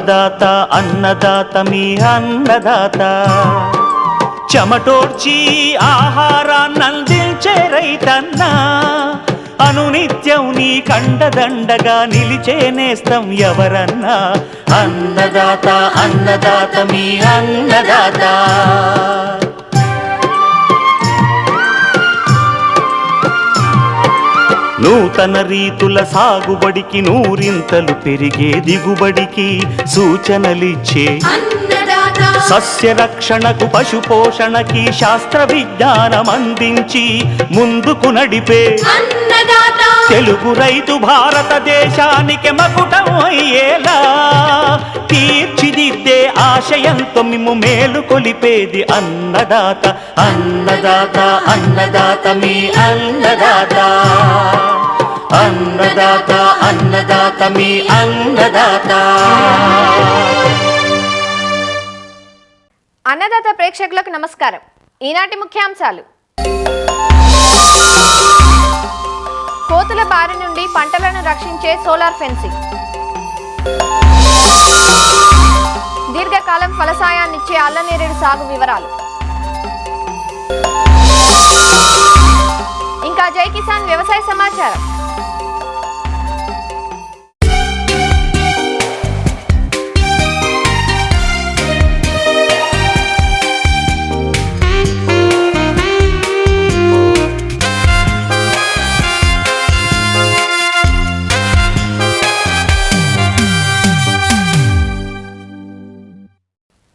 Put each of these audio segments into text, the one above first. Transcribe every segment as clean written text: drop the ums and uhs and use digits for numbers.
అన్నదాత అన్నదాత మీ అన్నదాత చెమటోడ్చి ఆహారాన్నందించే రైతన్న అనునిత్యం నీ కండదండగా నిలిచే నేస్తం ఎవరన్నా అన్నదాత అన్నదాత మీ అన్నదాత నూతన రీతుల సాగుబడికి నూరింతలు పెరిగే దిగుబడికి సూచనలిచ్చే సస్య రక్షణకు పశు పోషణకి శాస్త్ర విజ్ఞానం అందించి ముందుకు నడిపే తెలుగు రైతు భారతదేశానికి మకుటం అయ్యేలా తీర్చిదిద్దే ఆశయంతో మిమ్ము మేలు కొలిపేది అన్నదాత అన్నదాత అన్నదాత మీ అన్నదాత అన్నదాత అన్నదాత మీ అన్నదాత. అన్నదాత ప్రేక్షకులకు నమస్కారం. ఈనాటి ముఖ్యాంశాలు: కోతుల బారి నుండి పంటలను రక్షించే సోలార్ ఫెన్సింగ్, దీర్ఘకాలం ఫలసాయాన్నిచ్చే అల్లనేరేడు సాగు వివరాలు, ఇంకా జై కిసాన్ వ్యవసాయ సమాచారం.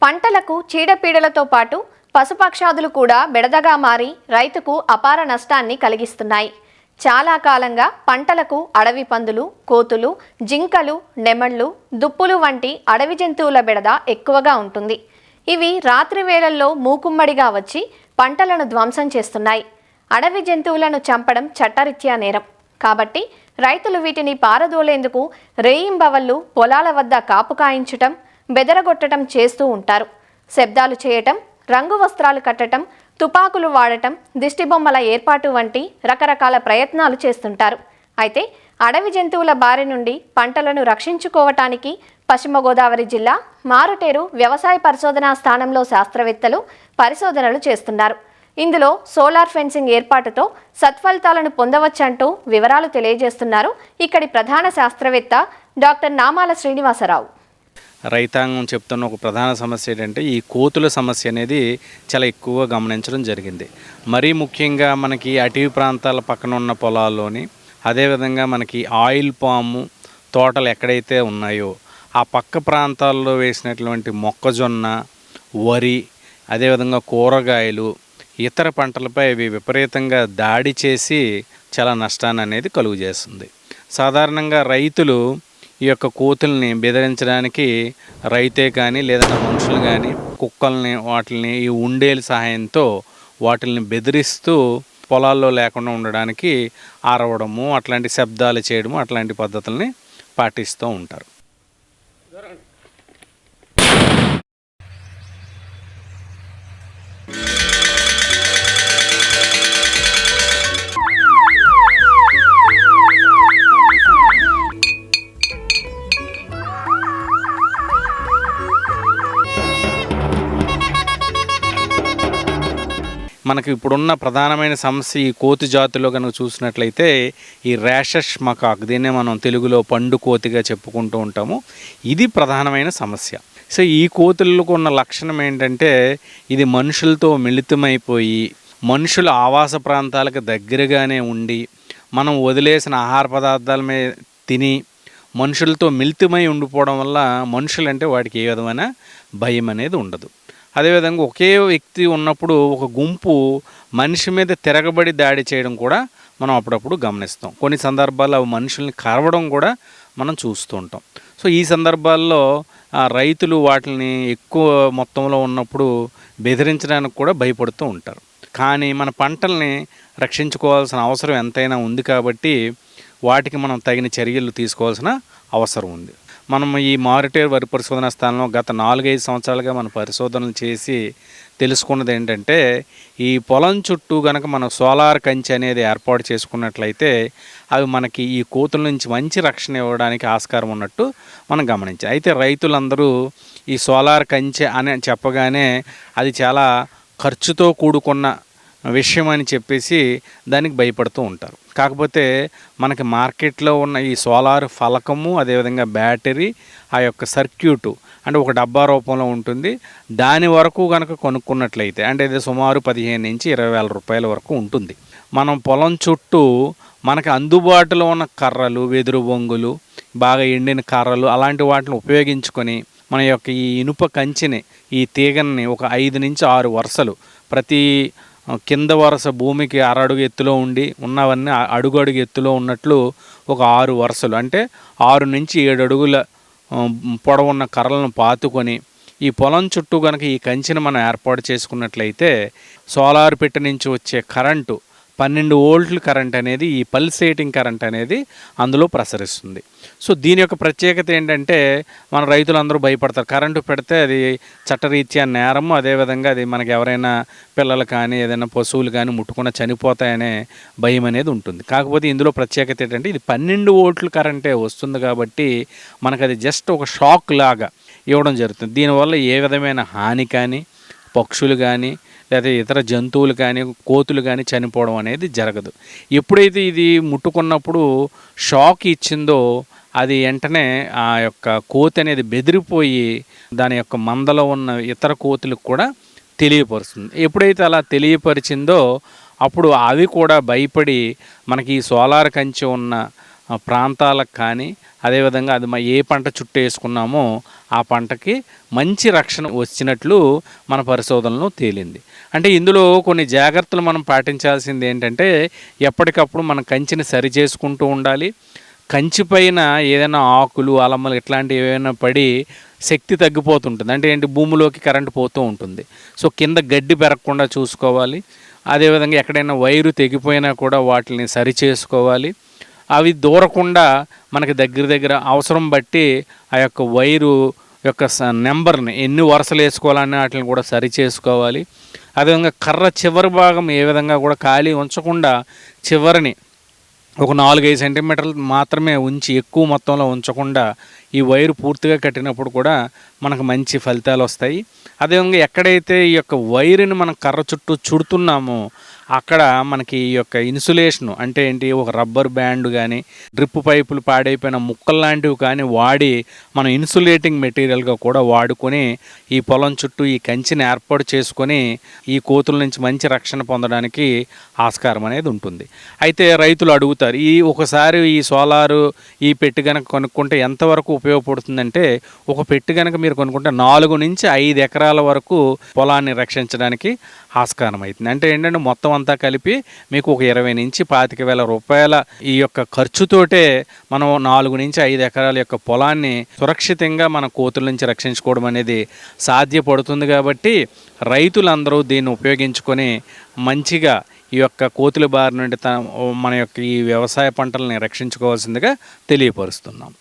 పంటలకు చీడపీడలతో పాటు పశుపక్షాదులు కూడా బెడదగా మారి రైతుకు అపార నష్టాన్ని కలిగిస్తున్నాయి. చాలా కాలంగా పంటలకు అడవి పందులు, కోతులు, జింకలు, నెమళ్లు, దుప్పులు వంటి అడవి జంతువుల బెడద ఎక్కువగా ఉంటుంది. ఇవి రాత్రి వేళల్లో మూకుమ్మడిగా వచ్చి పంటలను ధ్వంసం చేస్తున్నాయి. అడవి జంతువులను చంపడం చట్టరీత్యా నేరం కాబట్టి రైతులు వీటిని పారదోలేందుకు రేయింబవళ్లు పొలాల వద్ద కాపు కాయించటం, బెదరగొట్టడం చేస్తూ ఉంటారు. శబ్దాలు చేయటం, రంగు వస్త్రాలు కట్టడం, తుపాకులు వాడటం, దిష్టిబొమ్మల ఏర్పాటు వంటి రకరకాల ప్రయత్నాలు చేస్తుంటారు. అయితే అడవి జంతువుల బారి నుండి పంటలను రక్షించుకోవటానికి పశ్చిమ గోదావరి జిల్లా మారుటేరు వ్యవసాయ పరిశోధనా స్థానంలో శాస్త్రవేత్తలు పరిశోధనలు చేస్తున్నారు. ఇందులో సోలార్ ఫెన్సింగ్ ఏర్పాటుతో సత్ఫలితాలను పొందవచ్చంటూ వివరాలు తెలియజేస్తున్నారు ఇక్కడి ప్రధాన శాస్త్రవేత్త డాక్టర్ నామాల శ్రీనివాసరావు. రైతాంగం చెప్తున్న ఒక ప్రధాన సమస్య ఏంటంటే ఈ కోతుల సమస్య అనేది చాలా ఎక్కువగా గమనించడం జరిగింది. మరీ ముఖ్యంగా మనకి అటవీ ప్రాంతాల పక్కన ఉన్న పొలాల్లోని, అదేవిధంగా మనకి ఆయిల్ పాము తోటలు ఎక్కడైతే ఉన్నాయో ఆ పక్క ప్రాంతాల్లో వేసినటువంటి మొక్కజొన్న, వరి, అదేవిధంగా కూరగాయలు, ఇతర పంటలపై ఇవి విపరీతంగా దాడి చేసి చాలా నష్టాన్ని అనేది కలుగు చేస్తుంది. సాధారణంగా రైతులు ఈ యొక్క కోతుల్ని బెదిరించడానికి రైతే కానీ లేదంటే మనుషులు కానీ కుక్కల్ని వాటిని ఈ ఉండేల సహాయంతో వాటిని బెదిరిస్తూ పొలాల్లో లేకుండా ఉండడానికి ఆరవడము, అట్లాంటి శబ్దాలు చేయడము, అట్లాంటి పద్ధతుల్ని పాటిస్తూ ఉంటారు. మనకి ఇప్పుడున్న ప్రధానమైన సమస్య ఈ కోతి జాతిలో కనుక చూసినట్లయితే ఈ ర్యాషెస్ మకాక్, దీన్నే మనం తెలుగులో పండు కోతిగా చెప్పుకుంటూ ఉంటాము. ఇది ప్రధానమైన సమస్య. సో ఈ కోతులకు ఉన్న లక్షణం ఏంటంటే ఇది మనుషులతో మిళితమైపోయి మనుషుల ఆవాస ప్రాంతాలకు దగ్గరగానే ఉండి మనం వదిలేసిన ఆహార పదార్థాలమే తిని మనుషులతో మిళితమై ఉండిపోవడం వల్ల మనుషులంటే వాటికి ఏ విధమైన భయం అనేది ఉండదు. అదేవిధంగా ఒకే వ్యక్తి ఉన్నప్పుడు ఒక గుంపు మనిషి మీద తిరగబడి దాడి చేయడం కూడా మనం అప్పుడప్పుడు గమనిస్తాం. కొన్ని సందర్భాల్లో అవి మనుషుల్ని కరవడం కూడా మనం చూస్తూ ఉంటాం. సో ఈ సందర్భాల్లో రైతులు వాటిని ఎక్కువ మొత్తంలో ఉన్నప్పుడు బెదిరించడానికి కూడా భయపడుతూ ఉంటారు. కానీ మన పంటల్ని రక్షించుకోవాల్సిన అవసరం ఎంతైనా ఉంది కాబట్టి వాటికి మనం తగిన చర్యలు తీసుకోవాల్సిన అవసరం ఉంది. మనం ఈ మారిటేర్ వరి పరిశోధనా స్థానంలో గత 4-5 సంవత్సరాలుగా మనం పరిశోధనలు చేసి తెలుసుకున్నది ఏంటంటే, ఈ పొలం చుట్టూ గనక మనం సోలార్ కంచె అనేది ఏర్పాటు చేసుకున్నట్లయితే అవి మనకి ఈ కోతుల నుంచి మంచి రక్షణ ఇవ్వడానికి ఆస్కారం ఉన్నట్టు మనం గమనించాం. అయితే రైతులందరూ ఈ సోలార్ కంచె అని చెప్పగానే అది చాలా ఖర్చుతో కూడుకున్న విషయం అని చెప్పేసి దానికి భయపడుతూ ఉంటారు. కాకపోతే మనకి మార్కెట్లో ఉన్న ఈ సోలార్ ఫలకము, అదేవిధంగా బ్యాటరీ, ఆ యొక్క సర్క్యూటు అంటే ఒక డబ్బా రూపంలో ఉంటుంది. దాని వరకు కనుక కొనుక్కున్నట్లయితే అంటే ఇది సుమారు 15 నుంచి 20 వేల రూపాయల వరకు ఉంటుంది. మనం పొలం చుట్టూ మనకి అందుబాటులో ఉన్న కర్రలు, వెదురు బొంగులు, బాగా ఎండిన కర్రలు అలాంటి వాటిని ఉపయోగించుకొని మన యొక్క ఈ ఇనుప కంచెని, ఈ తీగని ఒక 5 నుంచి 6 వరుసలు ప్రతి కింద వరుస భూమికి అరడుగు ఎత్తులో ఉండి ఉన్నవన్నీ అడుగు ఎత్తులో ఉన్నట్లు ఒక 6 వరుసలు అంటే 6 నుంచి 7 అడుగుల పొడవున్న కర్రలను పాతుకొని ఈ పొలం చుట్టూ కనుక ఈ కంచెను మనం ఏర్పాటు చేసుకున్నట్లయితే సోలార్ పెట్టె నుంచి వచ్చే కరెంటు 12 వోల్ట్ల కరెంట్ అనేది, ఈ పల్సేటింగ్ కరెంట్ అనేది అందులో ప్రసరిస్తుంది. సో దీని యొక్క ప్రత్యేకత ఏంటంటే, మన రైతులందరూ భయపడతారు, కరెంటు పెడితే అది చట్టరీత్యా నేరము, అదేవిధంగా అది మనకి ఎవరైనా పిల్లలు కానీ ఏదైనా పశువులు కానీ ముట్టుకున్న చనిపోతాయనే భయం అనేది ఉంటుంది. కాకపోతే ఇందులో ప్రత్యేకత ఏంటంటే ఇది 12 వోల్ట్ల కరెంటే వస్తుంది కాబట్టి మనకు అది జస్ట్ ఒక షాక్ లాగా ఇవ్వడం జరుగుతుంది. దీనివల్ల ఏ విధమైన హాని కానీ, పక్షులు కానీ లేదా ఇతర జంతువులు కానీ, కోతులు కానీ చనిపోవడం అనేది జరగదు. ఎప్పుడైతే ఇది ముట్టుకున్నప్పుడు షాక్ ఇచ్చిందో అది వెంటనే ఆ యొక్క కోతి అనేది బెదిరిపోయి దాని యొక్క మందలో ఉన్న ఇతర కోతులకు కూడా తెలియపరుస్తుంది. ఎప్పుడైతే అలా తెలియపరిచిందో అప్పుడు అవి కూడా భయపడి మనకి ఈ సోలార్ కంచె ఉన్న ప్రాంతాలకు కానీ, అదేవిధంగా అది ఏ పంట చుట్టూ వేసుకున్నామో ఆ పంటకి మంచి రక్షణ వచ్చినట్లు మన పరిశోధనలో తేలింది. అంటే ఇందులో కొన్ని జాగ్రత్తలు మనం పాటించాల్సింది ఏంటంటే, ఎప్పటికప్పుడు మనం కంచెని సరి చేసుకుంటూ ఉండాలి. కంచి పైన ఏదైనా ఆకులు, అలమ్మలు ఇట్లాంటివి ఏమైనా పడి శక్తి తగ్గిపోతుంటుంది. అంటే ఏంటి, భూమిలోకి కరెంటు పోతూ ఉంటుంది. సో కింద గడ్డి పెరగకుండా చూసుకోవాలి. అదేవిధంగా ఎక్కడైనా వైరు తెగిపోయినా కూడా వాటిని సరి చేసుకోవాలి. అవి దూరకుండా మనకి దగ్గర అవసరం బట్టి ఆ యొక్క వైరు యొక్క నెంబర్ని ఎన్ని వరుసలు వేసుకోవాలని వాటిని కూడా సరి చేసుకోవాలి. అదేవిధంగా కర్ర చివరి భాగం ఏ విధంగా కూడా ఖాళీ ఉంచకుండా చివరిని ఒక 4-5 సెంటీమీటర్లు మాత్రమే ఉంచి ఎక్కువ మొత్తంలో ఉంచకుండా ఈ వైరు పూర్తిగా కట్టినప్పుడు కూడా మనకు మంచి ఫలితాలు వస్తాయి. అదేవిధంగా ఎక్కడైతే ఈ యొక్క వైరుని మనం కర్ర చుట్టూ చుడుతున్నామో అక్కడ మనకి ఈ యొక్క ఇన్సులేషను అంటే ఏంటి, ఒక రబ్బర్ బ్యాండ్ కానీ, డ్రిప్ పైపులు పాడైపోయిన ముక్కలు లాంటివి కానీ వాడి మనం ఇన్సులేటింగ్ మెటీరియల్గా కూడా వాడుకొని ఈ పొలం చుట్టూ ఈ కంచెని ఏర్పాటు చేసుకొని ఈ కోతుల నుంచి మంచి రక్షణ పొందడానికి ఆస్కారం అనేది ఉంటుంది. అయితే రైతులు అడుగుతారు, ఒకసారి ఈ సోలారు ఈ పెట్టి కనుక కొనుక్కుంటే ఎంతవరకు ఉపయోగపడుతుందంటే, ఒక పెట్టి కనుక మీరు కొనుక్కుంటే 4 నుంచి 5 ఎకరాల వరకు పొలాన్ని రక్షించడానికి ఆస్కారం అవుతుంది. అంటే ఏంటంటే మొత్తం అంతా కలిపి మీకు ఒక 20 నుంచి 25,000 రూపాయల ఈ యొక్క ఖర్చుతోటే మనం 4 నుంచి 5 ఎకరాల యొక్క పొలాన్ని సురక్షితంగా మన కోతుల నుంచి రక్షించుకోవడం అనేది సాధ్యపడుతుంది. కాబట్టి రైతులందరూ దీన్ని ఉపయోగించుకొని మంచిగా ఈ యొక్క కోతుల బారి నుండి మన యొక్క ఈ వ్యవసాయ పంటలని రక్షించుకోవాల్సిందిగా తెలియపరుస్తున్నాం.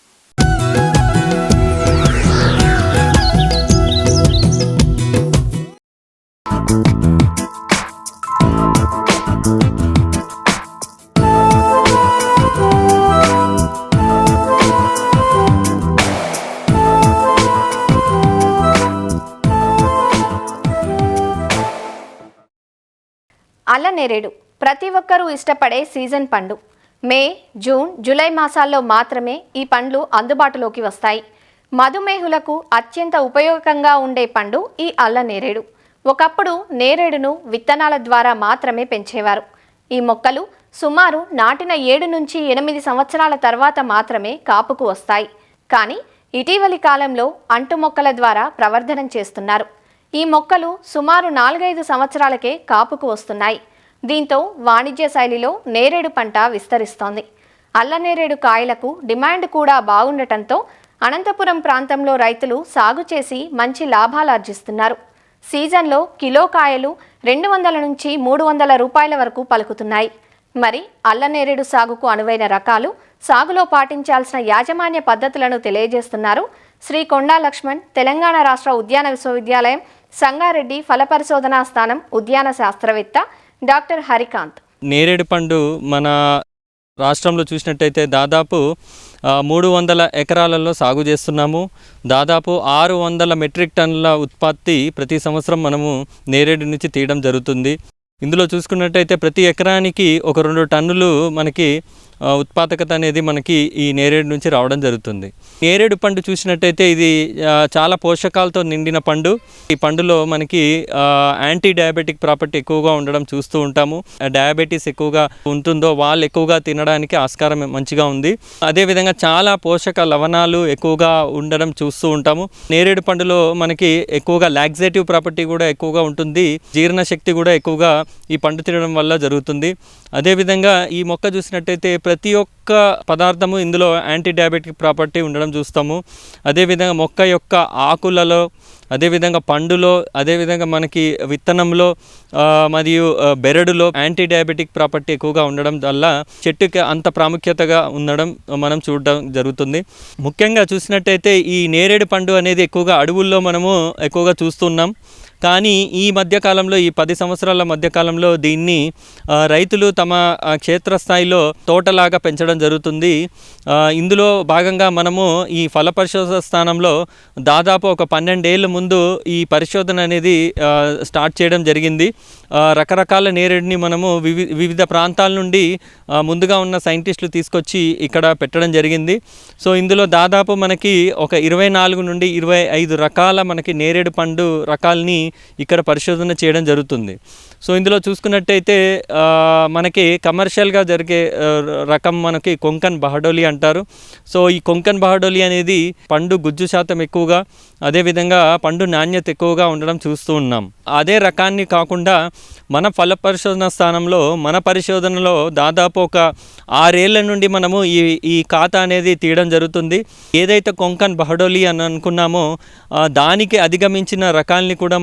అల్లనేరేడు ప్రతి ఒక్కరూ ఇష్టపడే సీజన్ పండు. మే, జూన్, జూలై మాసాల్లో మాత్రమే ఈ పండ్లు అందుబాటులోకి వస్తాయి. మధుమేహులకు అత్యంత ఉపయోగకంగా ఉండే పండు ఈ అల్లనేరేడు. ఒకప్పుడు నేరేడును విత్తనాల ద్వారా మాత్రమే పెంచేవారు. ఈ మొక్కలు సుమారు నాటిన 7 నుంచి 8 సంవత్సరాల తర్వాత మాత్రమే కాపుకు వస్తాయి. కానీ ఇటీవలి కాలంలో అంటు మొక్కల ద్వారా ప్రవర్ధనం చేస్తున్నారు. ఈ మొక్కలు సుమారు 4-5 సంవత్సరాలకే కాపుకు వస్తున్నాయి. దీంతో వాణిజ్య శైలిలో నేరేడు పంట విస్తరిస్తోంది. అల్లనేరేడు కాయలకు డిమాండ్ కూడా బాగుండటంతో అనంతపురం ప్రాంతంలో రైతులు సాగు చేసి మంచి లాభాలార్జిస్తున్నారు. సీజన్లో కిలో కాయలు 200 నుంచి 300 రూపాయల వరకు పలుకుతున్నాయి. మరి అల్లనేరేడు సాగుకు అనువైన రకాలు, సాగులో పాటించాల్సిన యాజమాన్య పద్ధతులను తెలియజేస్తున్నారు శ్రీ కొండా లక్ష్మణ్, తెలంగాణ రాష్ట్ర ఉద్యాన విశ్వవిద్యాలయం సంగారెడ్డి ఫల పరిశోధనా స్థానం ఉద్యాన శాస్త్రవేత్త డాక్టర్ హరికాంత్. నేరేడు పండు మన రాష్ట్రంలో చూసినట్టయితే దాదాపు 300 ఎకరాలలో సాగు చేస్తున్నాము. దాదాపు 600 మెట్రిక్ టన్నుల ఉత్పత్తి ప్రతి సంవత్సరం మనము నేరేడు నుంచి తీయడం జరుగుతుంది. ఇందులో చూసుకున్నట్టయితే ప్రతి ఎకరానికి ఒక 2 టన్నులు మనకి ఉత్పాదకత అనేది మనకి ఈ నేరేడు నుంచి రావడం జరుగుతుంది. నేరేడు పండు చూసినట్టయితే ఇది చాలా పోషకాలతో నిండిన పండు. ఈ పండులో మనకి యాంటీ డయాబెటిక్ ప్రాపర్టీ ఎక్కువగా ఉండడం చూస్తూ ఉంటాము. డయాబెటీస్ ఎక్కువగా ఉంటుందో వాళ్ళు ఎక్కువగా తినడానికి ఆస్కారం మంచిగా ఉంది. అదేవిధంగా చాలా పోషక లవణాలు ఎక్కువగా ఉండడం చూస్తూ ఉంటాము. నేరేడు పండులో మనకి ఎక్కువగా లాక్సేటివ్ ప్రాపర్టీ కూడా ఎక్కువగా ఉంటుంది. జీర్ణశక్తి కూడా ఎక్కువగా ఈ పండు తినడం వల్ల జరుగుతుంది. అదేవిధంగా ఈ మొక్క చూసినట్టయితే ప్రతి ఒక్క పదార్థము ఇందులో యాంటీ డయాబెటిక్ ప్రాపర్టీ ఉండడం చూస్తాము. అదేవిధంగా మొక్క యొక్క ఆకులలో, అదేవిధంగా పండులో, అదేవిధంగా మనకి విత్తనంలో మరియు బెరడులో యాంటీ డయాబెటిక్ ప్రాపర్టీ ఎక్కువగా ఉండడం వల్ల చెట్టుకి అంత ప్రాముఖ్యతగా ఉండడం మనం చూడడం జరుగుతుంది. ముఖ్యంగా చూసినట్టయితే ఈ నేరేడు పండు అనేది ఎక్కువగా అడవుల్లో మనము ఎక్కువగా చూస్తున్నాం. కానీ ఈ మధ్యకాలంలో, ఈ 10 సంవత్సరాల మధ్యకాలంలో దీన్ని రైతులు తమ క్షేత్రస్థాయిలో తోటలాగా పెంచడం జరుగుతుంది. ఇందులో భాగంగా మనము ఈ ఫల పరిశోధన స్థానంలో దాదాపు ఒక 12 ఏళ్ళ ముందు ఈ పరిశోధన అనేది స్టార్ట్ చేయడం జరిగింది. రకరకాల నేరేడుని మనము వివిధ ప్రాంతాల నుండి ముందుగా ఉన్న సైంటిస్టులు తీసుకొచ్చి ఇక్కడ పెట్టడం జరిగింది. సో ఇందులో దాదాపు మనకి ఒక 24 నుండి 25 రకాల మనకి నేరేడు పండు రకాలని ఇక్కడ పరిశోధన చేయడం జరుగుతుంది. సో ఇందులో చూసుకున్నట్టయితే మనకి కమర్షియల్గా జరిగే రకం మనకి కొంకన్ బహడోలి అంటారు. సో ఈ కొంకన్ బహడోలి అనేది పండు గుజ్జు శాతం ఎక్కువగా, అదేవిధంగా పండు నాణ్యత ఎక్కువగా ఉండడం చూస్తూ ఉన్నాం. అదే రకాన్ని కాకుండా మన ఫల పరిశోధన స్థానంలో మన పరిశోధనలో దాదాపు ఒక 6 ఏళ్ల నుండి మనము ఈ ఖాతా అనేది తీయడం జరుగుతుంది. ఏదైతే కొంకన్ బహడోలి అని అనుకున్నామో దానికి అధిగమించిన రకాల్ని కూడా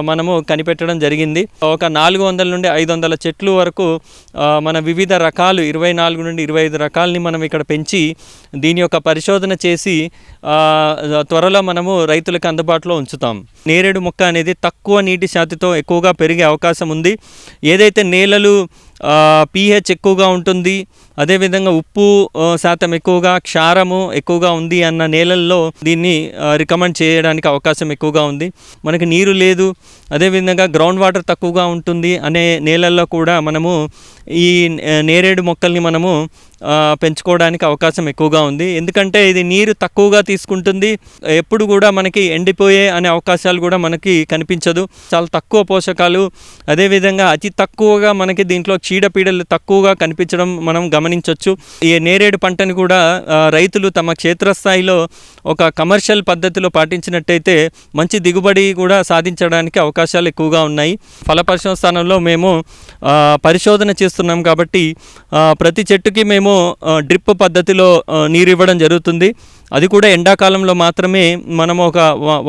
మనము కనిపెట్టడం జరిగింది. ఒక 400 నుండి 500 చెట్లు వరకు మన వివిధ రకాలు 24 నుండి 25 రకాలని మనం ఇక్కడ పెంచి దీని యొక్క పరిశోధన చేసి త్వరలో మనము రైతులకు అందుబాటులో ఉంచుతాం. నేరేడు మొక్క అనేది తక్కువ నీటి శాతంతో ఎక్కువగా పెరిగే అవకాశం ఉంది. ఏదైతే నేలలు pH ఎక్కువగా ఉంటుంది, అదేవిధంగా ఉప్పు శాతం ఎక్కువగా, క్షారము ఎక్కువగా ఉంది అన్న నేలల్లో దీన్ని రికమెండ్ చేయడానికి అవకాశం ఎక్కువగా ఉంది. మనకి నీరు లేదు, అదేవిధంగా గ్రౌండ్ వాటర్ తక్కువగా ఉంటుంది అనే నేలల్లో కూడా మనము ఈ నేరేడు మొక్కల్ని మనము పెంచుకోవడానికి అవకాశం ఎక్కువగా ఉంది. ఎందుకంటే ఇది నీరు తక్కువగా తీసుకుంటుంది, ఎప్పుడు కూడా మనకి ఎండిపోయే అనే అవకాశాలు కూడా మనకి కనిపించదు. చాలా తక్కువ పోషకాలు, అదేవిధంగా అతి తక్కువగా మనకి దీంట్లో చీడపీడలు తక్కువగా కనిపించడం మనం గమనించవచ్చు. ఈ నేరేడు పంటని కూడా రైతులు తమ క్షేత్రస్థాయిలో ఒక కమర్షియల్ పద్ధతిలో పాటించినట్టయితే మంచి దిగుబడి కూడా సాధించడానికి అవకాశాలు ఎక్కువగా ఉన్నాయి. ఫల పరిశోధన స్థానంలో మేము పరిశోధన చేస్తున్నాం కాబట్టి ప్రతి చెట్టుకి మేము డ్రిప్ పద్ధతిలో నీరు ఇవ్వడం జరుగుతుంది. అది కూడా ఎండాకాలంలో మాత్రమే మనం ఒక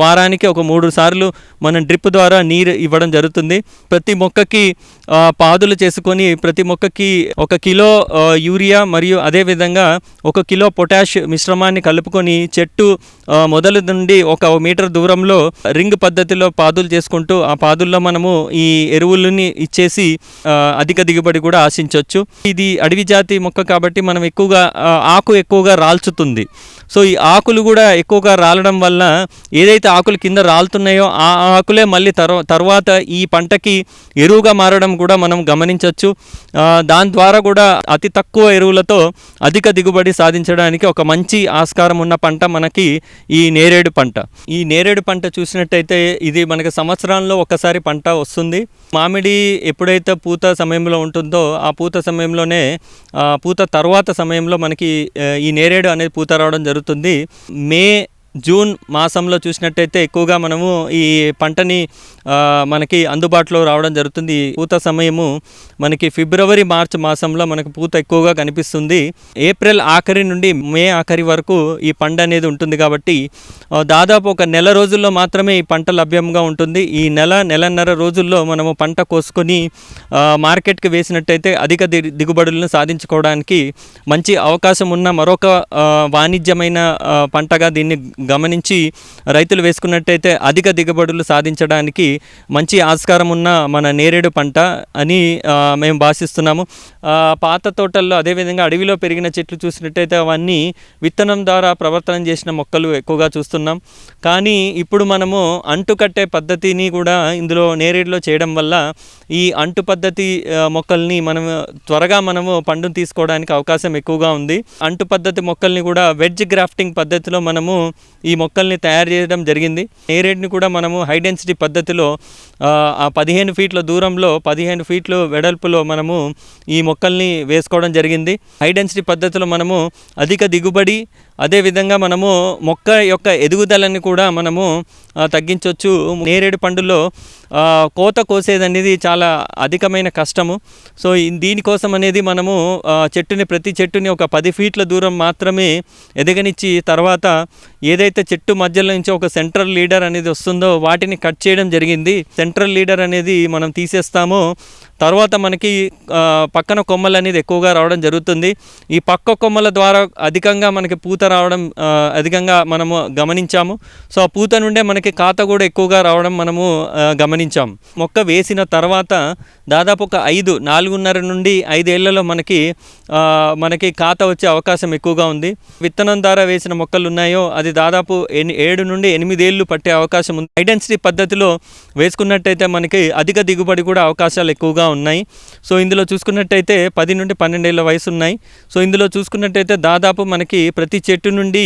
వారానికి ఒక 3 సార్లు మనం డ్రిప్ ద్వారా నీరు ఇవ్వడం జరుగుతుంది. ప్రతి మొక్కకి పాదులు చేసుకొని ప్రతి మొక్కకి 1 కిలో యూరియా మరియు అదేవిధంగా 1 కిలో పొటాష్ మిశ్రమాన్ని కలుపుకొని చెట్టు మొదలు నుండి 1 మీటర్ దూరంలో రింగ్ పద్ధతిలో పాదులు చేసుకుంటూ ఆ పాదుల్లో మనము ఈ ఎరువులని ఇచ్చేసి అధిక దిగుబడి కూడా ఆశించవచ్చు. ఇది అడవి జాతి మొక్క కాబట్టి మనం ఆకు ఎక్కువగా రాల్చుతుంది. సో ఈ ఆకులు కూడా ఎక్కువగా రాలడం వల్ల ఏదైతే ఆకులు కింద రాలుతున్నాయో ఆ ఆకులే మళ్ళీ తర్వాత ఈ పంటకి ఎరువుగా మారడం కూడా మనం గమనించవచ్చు. దాని ద్వారా కూడా అతి తక్కువ ఎరువులతో అధిక దిగుబడి సాధించడానికి ఒక మంచి ఆస్కారం ఉన్న పంట మనకి ఈ నేరేడు పంట. ఈ నేరేడు పంట చూసినట్టయితే ఇది మనకి సంవత్సరంలో ఒకసారి పంట వస్తుంది. మామిడి ఎప్పుడైతే పూత సమయంలో ఉంటుందో ఆ పూత సమయంలోనే పూత తర్వాత సమయంలో మనకి ఈ నేరేడు అనేది పూత రావడం జరుగుతుంది. మే జూన్ మాసంలో చూసినట్టయితే ఎక్కువగా మనము ఈ పంటని మనకి అందుబాటులో రావడం జరుగుతుంది. పూత సమయము మనకి ఫిబ్రవరి మార్చి మాసంలో మనకు పూత ఎక్కువగా కనిపిస్తుంది. ఏప్రిల్ ఆఖరి నుండి మే ఆఖరి వరకు ఈ పంట అనేది ఉంటుంది కాబట్టి దాదాపు ఒక నెల రోజుల్లో మాత్రమే ఈ పంట లభ్యంగా ఉంటుంది. ఈ నెలన్నర రోజుల్లో మనము పంట కోసుకొని మార్కెట్కి వేసినట్టయితే అధిక దిగుబడులను సాధించుకోవడానికి మంచి అవకాశం ఉన్న మరొక వాణిజ్యమైన పంటగా దీన్ని గమనించి రైతులు వేసుకున్నట్టయితే అధిక దిగుబడులు సాధించడానికి మంచి ఆస్కారం ఉన్న మన నేరేడు పంట అని మేము భావిస్తున్నాము. పాత తోటల్లో అదేవిధంగా అడవిలో పెరిగిన చెట్లు చూసినట్టయితే అవన్నీ విత్తనం ద్వారా ప్రవర్తన చేసిన మొక్కలు ఎక్కువగా చూస్తున్నాం. కానీ ఇప్పుడు మనము అంటు కట్టే పద్ధతిని కూడా ఇందులో నేరేడులో చేయడం వల్ల ఈ అంటు పద్ధతి మొక్కల్ని త్వరగా మనము పండును తీసుకోవడానికి అవకాశం ఎక్కువగా ఉంది. అంటు పద్ధతి మొక్కల్ని కూడా వెడ్జ్ గ్రాఫ్టింగ్ పద్ధతిలో మనము ఈ మొక్కల్ని తయారు చేయడం జరిగింది. నేరేడుని కూడా మనము హై డెన్సిటీ పద్ధతిలో 15 ఫీట్ల దూరంలో 15 ఫీట్లు వెడల్పులో మనము ఈ మొక్కల్ని వేసుకోవడం జరిగింది. హై డెన్సిటీ పద్ధతిలో మనము అధిక దిగుబడి అదేవిధంగా మనము మొక్క యొక్క ఎదుగుదలని కూడా మనము తగ్గించవచ్చు. నేరేడు పండులో కోత కోసేది అనేది చాలా అధికమైన కష్టము. సో దీనికోసం అనేది మనము ప్రతి చెట్టుని ఒక 10 ఫీట్ల దూరం మాత్రమే ఎదగనిచ్చి తర్వాత ఏదైతే చెట్టు మధ్యలో నుంచి ఒక సెంట్రల్ లీడర్ అనేది వస్తుందో వాటిని కట్ చేయడం జరిగింది. సెంట్రల్ లీడర్ అనేది మనం తీసేస్తామో తర్వాత మనకి పక్కన కొమ్మలు అనేది ఎక్కువగా రావడం జరుగుతుంది. ఈ పక్క కొమ్మల ద్వారా అధికంగా మనకి పూత రావడం అధికంగా మనము గమనించాము. సో ఆ పూత నుండే మనకి కాత కూడా ఎక్కువగా రావడం మనము గమనించాము. మొక్క వేసిన తర్వాత దాదాపు ఒక 4.5 నుండి 5 ఏళ్లలో మనకి కాత వచ్చే అవకాశం ఎక్కువగా ఉంది. విత్తనం ద్వారా వేసిన మొక్కలు ఉన్నాయో అది దాదాపు 7 నుండి 8 ఏళ్ళు పట్టే అవకాశం ఉంది. హై డెన్సిటీ పద్ధతిలో వేసుకున్నట్టయితే మనకి అధిక దిగుబడి కూడా అవకాశాలు ఎక్కువగా ఉన్నాయి. సో ఇందులో చూసుకున్నట్టయితే 10 నుండి 12 ఏళ్ళ వయసు ఉన్నాయి. సో ఇందులో చూసుకున్నట్టయితే దాదాపు మనకి ప్రతి చెట్టు నుండి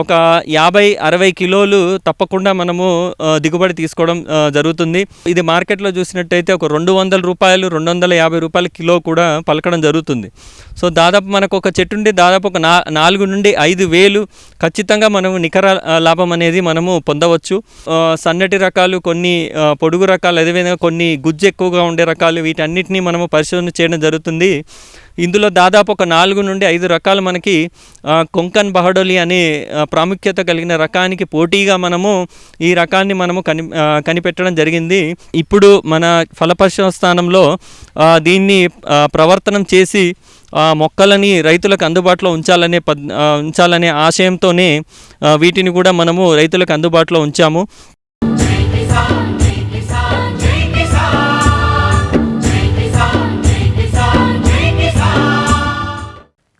ఒక 50-60 కిలోలు తప్పకుండా మనము దిగుబడి తీసుకోవడం జరుగుతుంది. ఇది మార్కెట్లో చూసినట్టయితే ఒక 200 రూపాయలు 250 రూపాయల కిలో కూడా పలకడం జరుగుతుంది. సో దాదాపు మనకు ఒక చెట్టు నుండి దాదాపు ఒక 4 నుండి 5 వేలు ఖచ్చితంగా మనము నికర లాభం అనేది మనము పొందవచ్చు. సన్నటి రకాలు, కొన్ని పొడుగు రకాలు, అదేవిధంగా కొన్ని గుజ్జు ఎక్కువగా ఉండే రకాలు వీటన్నిటిని మనము పరిశోధన చేయడం జరుగుతుంది. ఇందులో దాదాపు ఒక 4 నుండి 5 రకాలు మనకి కొంకన్ బహడోలి అనే ప్రాముఖ్యత కలిగిన రకానికి పోటీగా మనము ఈ రకాన్ని మనము కనిపెట్టడం జరిగింది. ఇప్పుడు మన ఫల పరిశోధన స్థానంలో దీన్ని ప్రవర్తనం చేసి మొక్కలని రైతులకు అందుబాటులో ఉంచాలనే ఆశయంతోనే వీటిని కూడా మనము రైతులకు అందుబాటులో ఉంచాము.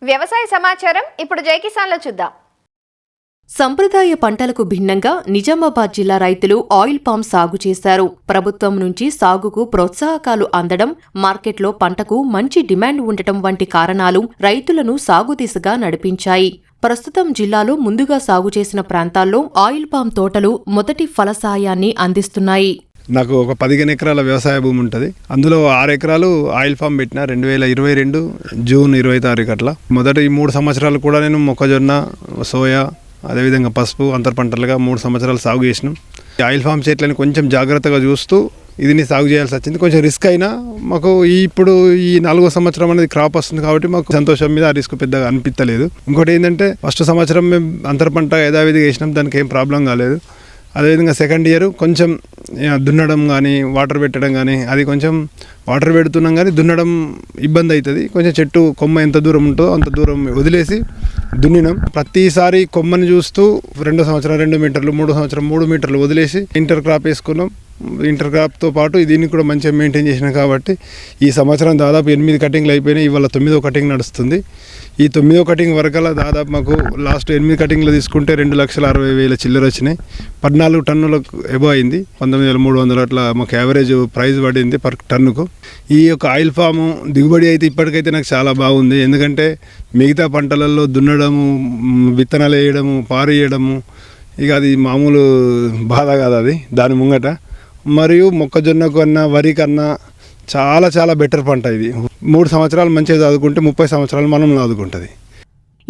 వ్యవసాయ సమాచారం ఇప్పుడు జై కిసాన్లో చూద్దాం. సంప్రదాయ పంటలకు భిన్నంగా నిజామాబాద్ జిల్లా రైతులు ఆయిల్ పామ్ సాగు చేశారు. ప్రభుత్వం నుంచి సాగుకు ప్రోత్సాహకాలు అందడం, మార్కెట్లో పంటకు మంచి డిమాండ్ ఉండటం వంటి కారణాలు రైతులను సాగు దిశగా నడిపించాయి. ప్రస్తుతం జిల్లాలో ముందుగా సాగు చేసిన ప్రాంతాల్లో ఆయిల్ పామ్ తోటలు మొదటి ఫలసాయాన్ని అందిస్తున్నాయి. నాకు ఒక 15 ఎకరాల వ్యవసాయ భూమి ఉంటుంది. అందులో 6 ఎకరాలు ఆయిల్ ఫామ్ పెట్టిన 2022 జూన్ 20 తారీఖు అట్లా. మొదటి 3 సంవత్సరాలు కూడా నేను మొక్కజొన్న, సోయా, అదేవిధంగా పసుపు అంతర్ పంటలుగా 3 సంవత్సరాలు సాగు చేసినాం. ఆయిల్ ఫామ్ చెట్లని కొంచెం జాగ్రత్తగా చూస్తూ ఇదిని సాగు చేయాల్సి వచ్చింది. కొంచెం రిస్క్ అయినా మాకు ఇప్పుడు ఈ 4వ సంవత్సరం అనేది క్రాప్ వస్తుంది కాబట్టి మాకు సంతోషం మీద ఆ రిస్క్ పెద్దగా అనిపించలేదు. ఇంకోటి ఏంటంటే ఫస్ట్ సంవత్సరం మేము అంతర్ పంట యథావిధిగా వేసినాం, దానికి ఏం ప్రాబ్లం కాలేదు. అదేవిధంగా సెకండ్ ఇయర్ కొంచెం దున్నడం కానీ వాటర్ పెట్టడం కానీ అది కొంచెం వాటర్ పెడుతున్నాం కానీ దున్నడం ఇబ్బంది అవుతుంది. కొంచెం చెట్టు కొమ్మ ఎంత దూరం ఉంటుందో అంత దూరం వదిలేసి దున్నినాం. ప్రతిసారి కొమ్మని చూస్తూ 2 సంవత్సరం 2 మీటర్లు, 3 సంవత్సరం 3 మీటర్లు వదిలేసి ఇంటర్ క్రాప్ వేసుకున్నాం. ఇంటర్ క్రాప్తో పాటు దీన్ని కూడా మంచిగా మెయింటైన్ చేసినాం కాబట్టి ఈ సంవత్సరం దాదాపు 8 కటింగ్లు అయిపోయినాయి. ఇవాళ 9వ కటింగ్ నడుస్తుంది. ఈ 9వ కటింగ్ వరకల్లా దాదాపు మాకు లాస్ట్ 8 కటింగ్లు తీసుకుంటే 2,60,000 చిల్లర వచ్చినాయి. 14 టన్నులకు ఎబో అయింది. 19,300 అట్లా మాకు యావరేజ్ ప్రైస్ పడింది పర్ టన్నుకు. ఈ యొక్క ఆయిల్ ఫాము దిగుబడి అయితే ఇప్పటికైతే నాకు చాలా బాగుంది. ఎందుకంటే మిగతా పంటలలో దున్నడము, విత్తనాలు వేయడము, పారు వేయడము ఇక అది మామూలు బాధ కాదు అది దాని ముంగట. మరియు మొక్కజొన్న కన్నా వరి కన్నా చాలా చాలా బెటర్ పంట ఇది. 3 సంవత్సరాలు మంచిగా చదువుకుంటే 30 సంవత్సరాలు మనం చదువుకుంటుంది.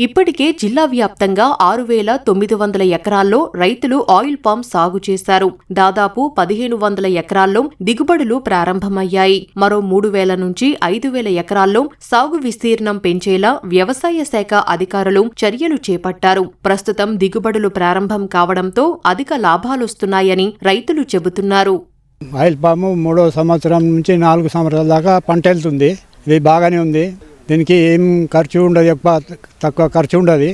ఇప్పటికే జిల్లా వ్యాప్తంగా 6,900 ఎకరాల్లో రైతులు ఆయిల్ పామ్ సాగు చేశారు. దాదాపు 1,500 ఎకరాల్లో దిగుబడులు ప్రారంభమయ్యాయి. మరో 3,000 నుంచి 5,000 ఎకరాల్లో సాగు విస్తీర్ణం పెంచేలా వ్యవసాయ శాఖ అధికారులు చర్యలు చేపట్టారు. ప్రస్తుతం దిగుబడులు ప్రారంభం కావడంతో అధిక లాభాలొస్తున్నాయని రైతులు చెబుతున్నారు. ఆయిల్ పాము 3వ సంవత్సరం నుంచి 4 సంవత్సరాల దాకా పంట వెళ్తుంది. ఇది బాగానే ఉంది. దీనికి ఏం ఖర్చు ఉండదు, ఎక్కువ తక్కువ ఖర్చు ఉండదు.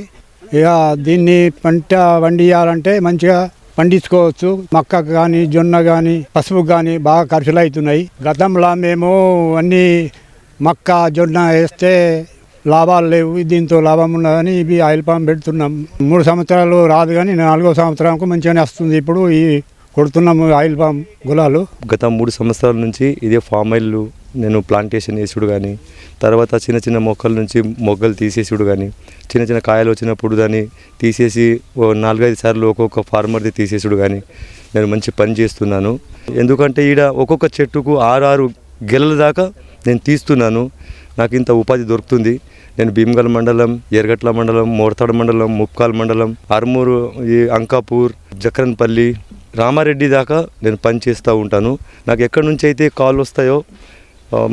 ఇక దీన్ని పంట పండియాలంటే మంచిగా పండించుకోవచ్చు. మక్కకు కానీ జొన్న కానీ పసుపుకు కానీ బాగా ఖర్చులు అవుతున్నాయి. గతంలో మేము అన్నీ మక్క జొన్న వేస్తే లాభాలు లేవు, దీంతో లాభం ఉన్నదని ఇవి ఆయిల్ పామ్ పెడుతున్నాం. 3 సంవత్సరాలు రాదు కానీ 4వ సంవత్సరానికి మంచిగానే వస్తుంది. ఇప్పుడు ఈ కొడుతున్నాము ఆయిల్ పామ్ గులాలు. గత 3 సంవత్సరాల నుంచి ఇదే ఫామ్ ఆయిల్ నేను ప్లాంటేషన్ వేసుడు కానీ, తర్వాత చిన్న చిన్న మొక్కల నుంచి మొగ్గలు తీసేసుడు కానీ, చిన్న చిన్న కాయలు వచ్చినప్పుడు దాన్ని తీసేసి 4-5 సార్లు ఒక్కొక్క ఫార్మర్ది తీసేసుడు కానీ నేను మంచి పని చేస్తున్నాను. ఎందుకంటే ఈడ ఒక్కొక్క చెట్టుకు 6 గెలల దాకా నేను తీస్తున్నాను. నాకు ఇంత ఉపాధి దొరుకుతుంది. నేను భీమగల్ మండలం, ఎర్గట్ల మండలం, మోర్తాడు మండలం, ముప్కాల్ మండలం, ఆర్మూరు, అంకాపూర్, జక్రన్పల్లి, రామారెడ్డి దాకా నేను పని చేస్తూ ఉంటాను. నాకు ఎక్కడి నుంచి అయితే కాల్ వస్తాయో,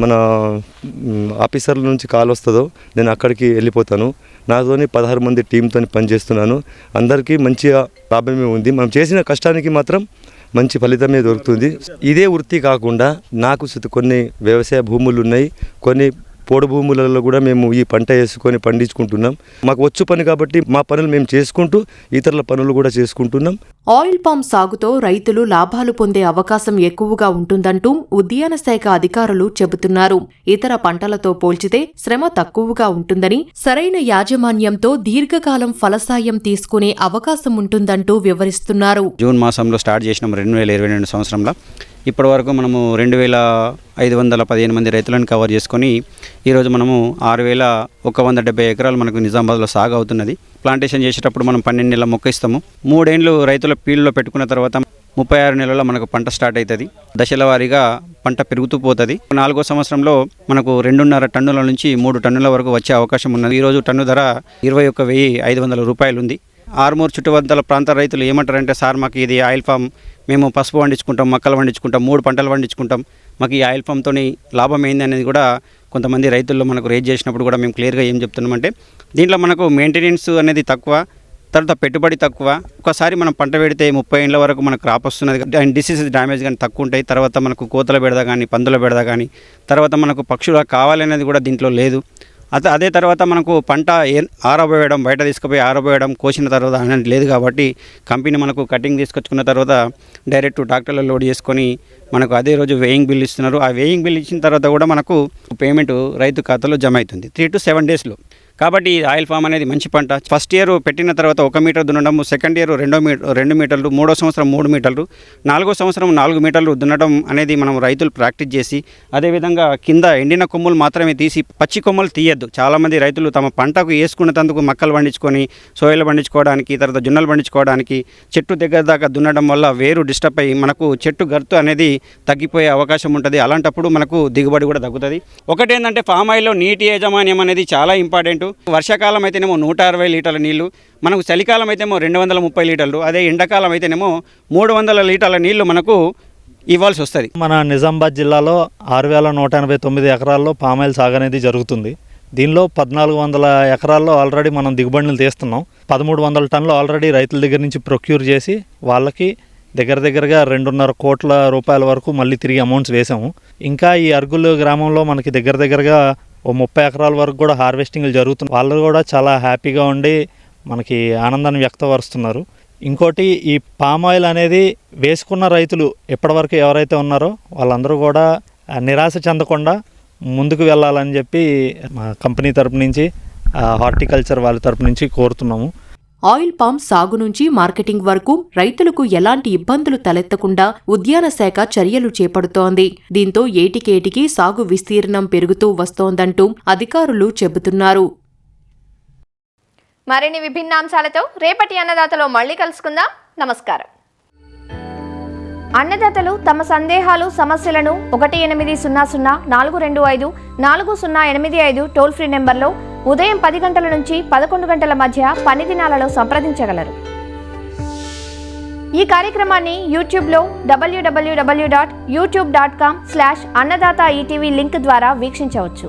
మన ఆఫీసర్ల నుంచి కాల్ వస్తుందో నేను అక్కడికి వెళ్ళిపోతాను. నాతోని 16 మంది టీంతో పనిచేస్తున్నాను. అందరికీ మంచిగా లాభమే ఉంది. మనం చేసిన కష్టానికి మాత్రం మంచి ఫలితమే దొరుకుతుంది. ఇదే వృత్తి కాకుండా నాకు కొన్ని వ్యవసాయ భూములు ఉన్నాయి. కొన్ని పోడు భూములలో కూడా మేము ఈ పంట వేసుకొని పండించుకుంటున్నాం. మాకు వచ్చు పని కాబట్టి మా పనులు మేము చేసుకుంటూ ఇతరుల పనులు కూడా చేసుకుంటున్నాం. ఆయిల్ పామ్ సాగుతో రైతులు లాభాలు పొందే అవకాశం ఎక్కువగా ఉంటుందంటూ ఉద్యాన శాఖ అధికారులు చెబుతున్నారు. ఇతర పంటలతో పోల్చితే శ్రమ తక్కువగా ఉంటుందని, సరైన యాజమాన్యంతో దీర్ఘకాలం ఫలసాయం తీసుకునే అవకాశం ఉంటుందంటూ వివరిస్తున్నారు. జూన్ మాసంలో స్టార్ట్ చేసినాం 2022 సంవత్సరంలో. ఇప్పటి వరకు మనము 2,515 మంది రైతులను కవర్ చేసుకొని ఈరోజు మనము 6,170 ఎకరాలు మనకు నిజామాబాద్లో సాగు అవుతున్నది. ప్లాంటేషన్ చేసేటప్పుడు మనం 12 నెలల మొక్క ఇస్తాము. 3 ఏళ్ళు రైతుల ఫీల్డ్లో పెట్టుకున్న తర్వాత 36 నెలల్లో మనకు పంట స్టార్ట్ అవుతుంది. దశల వారీగా పంట పెరుగుతూ పోతుంది. 4వ సంవత్సరంలో మనకు 2.5 టన్నుల నుంచి 3 టన్నుల వరకు వచ్చే అవకాశం ఉన్నది. ఈరోజు టన్ను ధర 21,500 రూపాయలు ఉంది. ఆర్మూర్ చుట్టుపక్కల ప్రాంత రైతులు ఏమంటారంటే, సార్ మాకు ఇది ఆయిల్ ఫామ్, మేము పసుపు పండించుకుంటాం, మక్కలు పండించుకుంటాం, 3 పంటలు పండించుకుంటాం, మాకు ఈ ఆయిల్ ఫామ్తో లాభం ఏంది అనేది కూడా కొంతమంది రైతుల్లో మనకు రేజ్ చేసినప్పుడు కూడా మేము క్లియర్గా ఏం చెప్తున్నామంటే, దీంట్లో మనకు మెయింటెనెన్స్ అనేది తక్కువ, తర్వాత పెట్టుబడి తక్కువ. ఒకసారి మనం పంట పెడితే 30 ఏళ్ళ వరకు మనకు క్రాప్ వస్తున్నది. అండ్ డిసీజెస్ డ్యామేజ్ కానీ తక్కువ ఉంటాయి. తర్వాత మనకు కోతల బెడద కానీ, పందుల బెడద కానీ, తర్వాత మనకు పక్షులు కావాలనేది కూడా దీంట్లో లేదు. అదే తర్వాత మనకు పంట ఆరబోయడం, బయట తీసుకుపోయి ఆరబోయడం, కోసిన తర్వాత అనేది లేదు. కాబట్టి కంపెనీ మనకు కటింగ్ తీసుకొచ్చుకున్న తర్వాత డైరెక్ట్ ట్రాక్టర్లో లోడ్ చేసుకొని మనకు అదే రోజు వేయింగ్ బిల్ ఇస్తున్నారు. ఆ వేయింగ్ బిల్ ఇచ్చిన తర్వాత కూడా మనకు పేమెంట్ రైతు ఖాతాలో జమ అవుతుంది 3 to 7 డేస్లో. కాబట్టి ఆయిల్ ఫామ్ అనేది మంచి పంట. ఫస్ట్ ఇయర్ పెట్టిన తర్వాత 1 మీటర్ దున్నడం, సెకండ్ ఇయర్ 2 మీటర్లు, 3వ సంవత్సరం 3 మీటర్లు, 4వ సంవత్సరం 4 మీటర్లు దున్నడం అనేది మనం రైతులు ప్రాక్టీస్ చేసి, అదేవిధంగా కింద ఎండిన కొమ్ములు మాత్రమే తీసి పచ్చి కొమ్మలు తీయద్దు. చాలామంది రైతులు తమ పంటకు వేసుకునేందుకు మక్కలు పండించుకొని సోయలు పండించుకోవడానికి, తర్వాత జొన్నలు పండించుకోవడానికి చెట్టు దగ్గర దాకా దున్నడం వల్ల వేరు డిస్టర్బ్ అయ్యి మనకు చెట్టు గర్తు అనేది తగ్గిపోయే అవకాశం ఉంటుంది. అలాంటప్పుడు మనకు దిగుబడి కూడా తగ్గుతుంది. ఒకటేంటంటే ఫామ్ ఆయిల్లో నీటి యాజమాన్యం అనేది చాలా ఇంపార్టెంట్. వర్షాకాలం అయితేనేమో 160 లీటర్ల నీళ్లు, మనకు చలికాలం అయితేమో 230 లీటర్లు, అదే ఎండాకాలం అయితేనేమో 300 లీటర్ల నీళ్లు మనకు ఇవ్వాల్సి వస్తుంది. మన నిజామాబాద్ జిల్లాలో 6,189 ఎకరాల్లో పామాయిల్ సాగు అనేది జరుగుతుంది. దీనిలో 1,400 ఎకరాల్లో ఆల్రెడీ మనం దిగుబడులు తీస్తున్నాం. 1,300 టన్నులు ఆల్రెడీ రైతుల దగ్గర నుంచి ప్రొక్యూర్ చేసి వాళ్ళకి దగ్గరగా 2.5 కోట్ల రూపాయల వరకు మళ్ళీ తిరిగి అమౌంట్స్ వేసాము. ఇంకా ఈ అర్గులు గ్రామంలో మనకి దగ్గరగా 30 ఎకరాల వరకు కూడా హార్వెస్టింగ్లు జరుగుతున్నాయి. వాళ్ళు కూడా చాలా హ్యాపీగా ఉండి మనకి ఆనందాన్ని వ్యక్తపరుస్తున్నారు. ఇంకోటి, ఈ పామ్ ఆయిల్ అనేది వేసుకున్న రైతులు ఇప్పటివరకు ఎవరైతే ఉన్నారో వాళ్ళందరూ కూడా నిరాశ చెందకుండా ముందుకు వెళ్ళాలని చెప్పి మా కంపెనీ తరపు నుంచి, హార్టికల్చర్ వాళ్ళ తరపు నుంచి కోరుతున్నాము. ఆయిల్ పామ్ సాగు నుంచి మార్కెటింగ్ వరకు రైతులకు ఎలాంటి ఇబ్బందులు తలెత్తకుండా ఉద్యాన శాఖ చర్యలు చేపడుతోంది. దీంతో ఏటికేటికి సాగు విస్తీర్ణం పెరుగుతూ వస్తోందంటూ అధికారులు చెబుతున్నారు. మరిన్ని విభిన్నాంశాలతో రేపటి అన్నదాతలో మళ్ళీ కలుసుకుందాం. నమస్కారం. అన్నదాతలు తమ సందేహాలు, సమస్యలను 1800 425 4085 టోల్ ఫ్రీ నెంబర్లో ఉదయం 10 గంటల నుంచి 11 గంటల మధ్య పని దినాలలో సంప్రదించగలరు. ఈ కార్యక్రమాన్ని యూట్యూబ్లో www.youtube.com/annadaata ETV లింక్ ద్వారా వీక్షించవచ్చు.